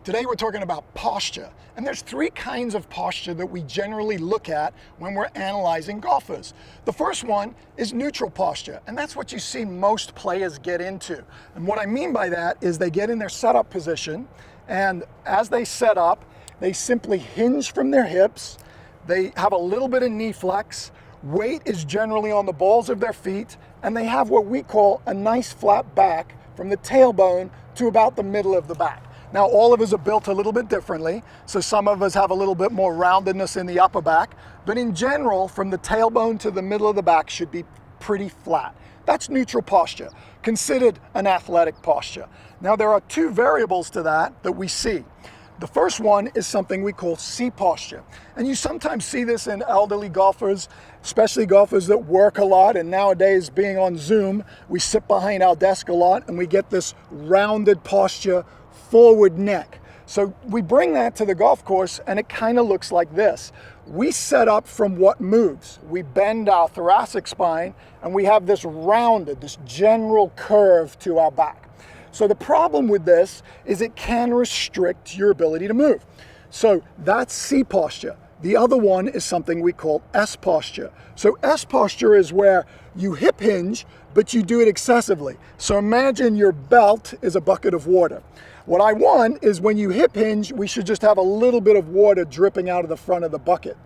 Today we're talking about posture, and there's three kinds of posture that we generally look at when we're analyzing golfers. The first one is neutral posture, and that's what you see most players get into. And what I mean by that is they get in their setup position, and as they set up, they simply hinge from their hips, they have a little bit of knee flex, weight is generally on the balls of their feet, and they have what we call a nice flat back from the tailbone to about the middle of the back. Now, all of us are built a little bit differently, so some of us have a little bit more roundedness in the upper back, but in general, from the tailbone to the middle of the back should be pretty flat. That's neutral posture, considered an athletic posture. Now, there are two variables to that we see. The first one is something we call C posture. And you sometimes see this in elderly golfers, especially golfers that work a lot, and nowadays being on Zoom, we sit behind our desk a lot and we get this rounded posture, forward neck. So we bring that to the golf course and it kind of looks like this. We set up from what moves. We bend our thoracic spine and we have this rounded, this general curve to our back. So the problem with this is it can restrict your ability to move. So that's C posture. The other one is something we call S posture. So S posture is where you hip hinge, but you do it excessively. So imagine your belt is a bucket of water. What I want is when you hip hinge, we should just have a little bit of water dripping out of the front of the bucket.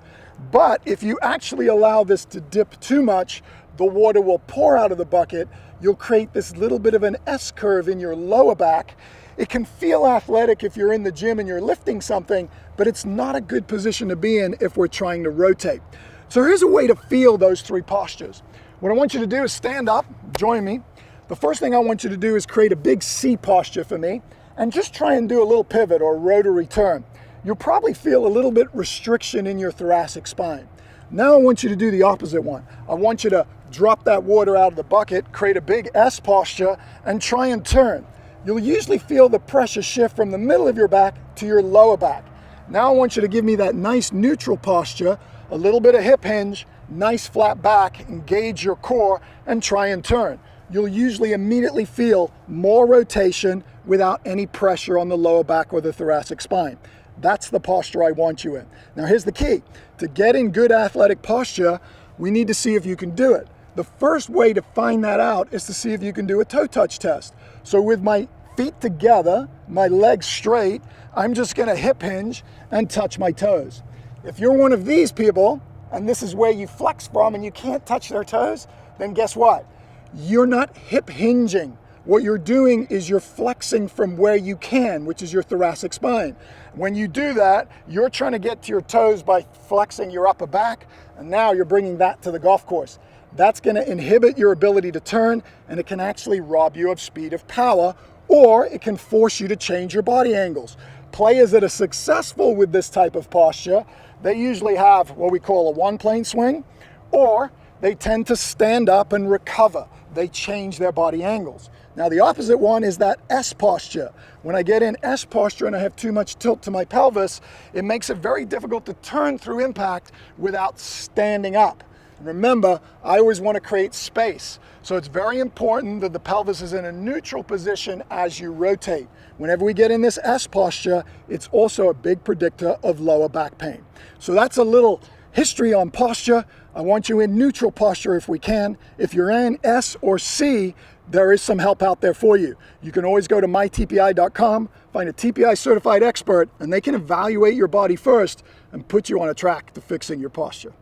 But if you actually allow this to dip too much, the water will pour out of the bucket. You'll create this little bit of an S curve in your lower back. It can feel athletic if you're in the gym and you're lifting something, but it's not a good position to be in if we're trying to rotate. So here's a way to feel those three postures. What I want you to do is stand up, join me. The first thing I want you to do is create a big C posture for me and just try and do a little pivot or rotary turn. You'll probably feel a little bit restriction in your thoracic spine. Now I want you to do the opposite one. I want you to drop that water out of the bucket, create a big S posture, and try and turn. You'll usually feel the pressure shift from the middle of your back to your lower back. Now I want you to give me that nice neutral posture, a little bit of hip hinge, nice flat back, engage your core, and try and turn. You'll usually immediately feel more rotation without any pressure on the lower back or the thoracic spine. That's the posture I want you in. Now here's the key. To get in good athletic posture, we need to see if you can do it. The first way to find that out is to see if you can do a toe touch test. So with my feet together, my legs straight, I'm just gonna hip hinge and touch my toes. If you're one of these people, and this is where you flex from and you can't touch their toes, then guess what? You're not hip hinging. What you're doing is you're flexing from where you can, which is your thoracic spine. When you do that, you're trying to get to your toes by flexing your upper back, and now you're bringing that to the golf course. That's going to inhibit your ability to turn, and it can actually rob you of speed of power, or it can force you to change your body angles. Players that are successful with this type of posture, they usually have what we call a one-plane swing, or they tend to stand up and recover. They change their body angles. Now the opposite one is that S posture. When I get in S posture and I have too much tilt to my pelvis, it makes it very difficult to turn through impact without standing up. Remember, I always want to create space. So it's very important that the pelvis is in a neutral position as you rotate. Whenever we get in this S posture, it's also a big predictor of lower back pain. So that's a little history on posture. I want you in neutral posture if we can. If you're in S or C, there is some help out there for you. You can always go to mytpi.com, find a TPI certified expert, and they can evaluate your body first and put you on a track to fixing your posture.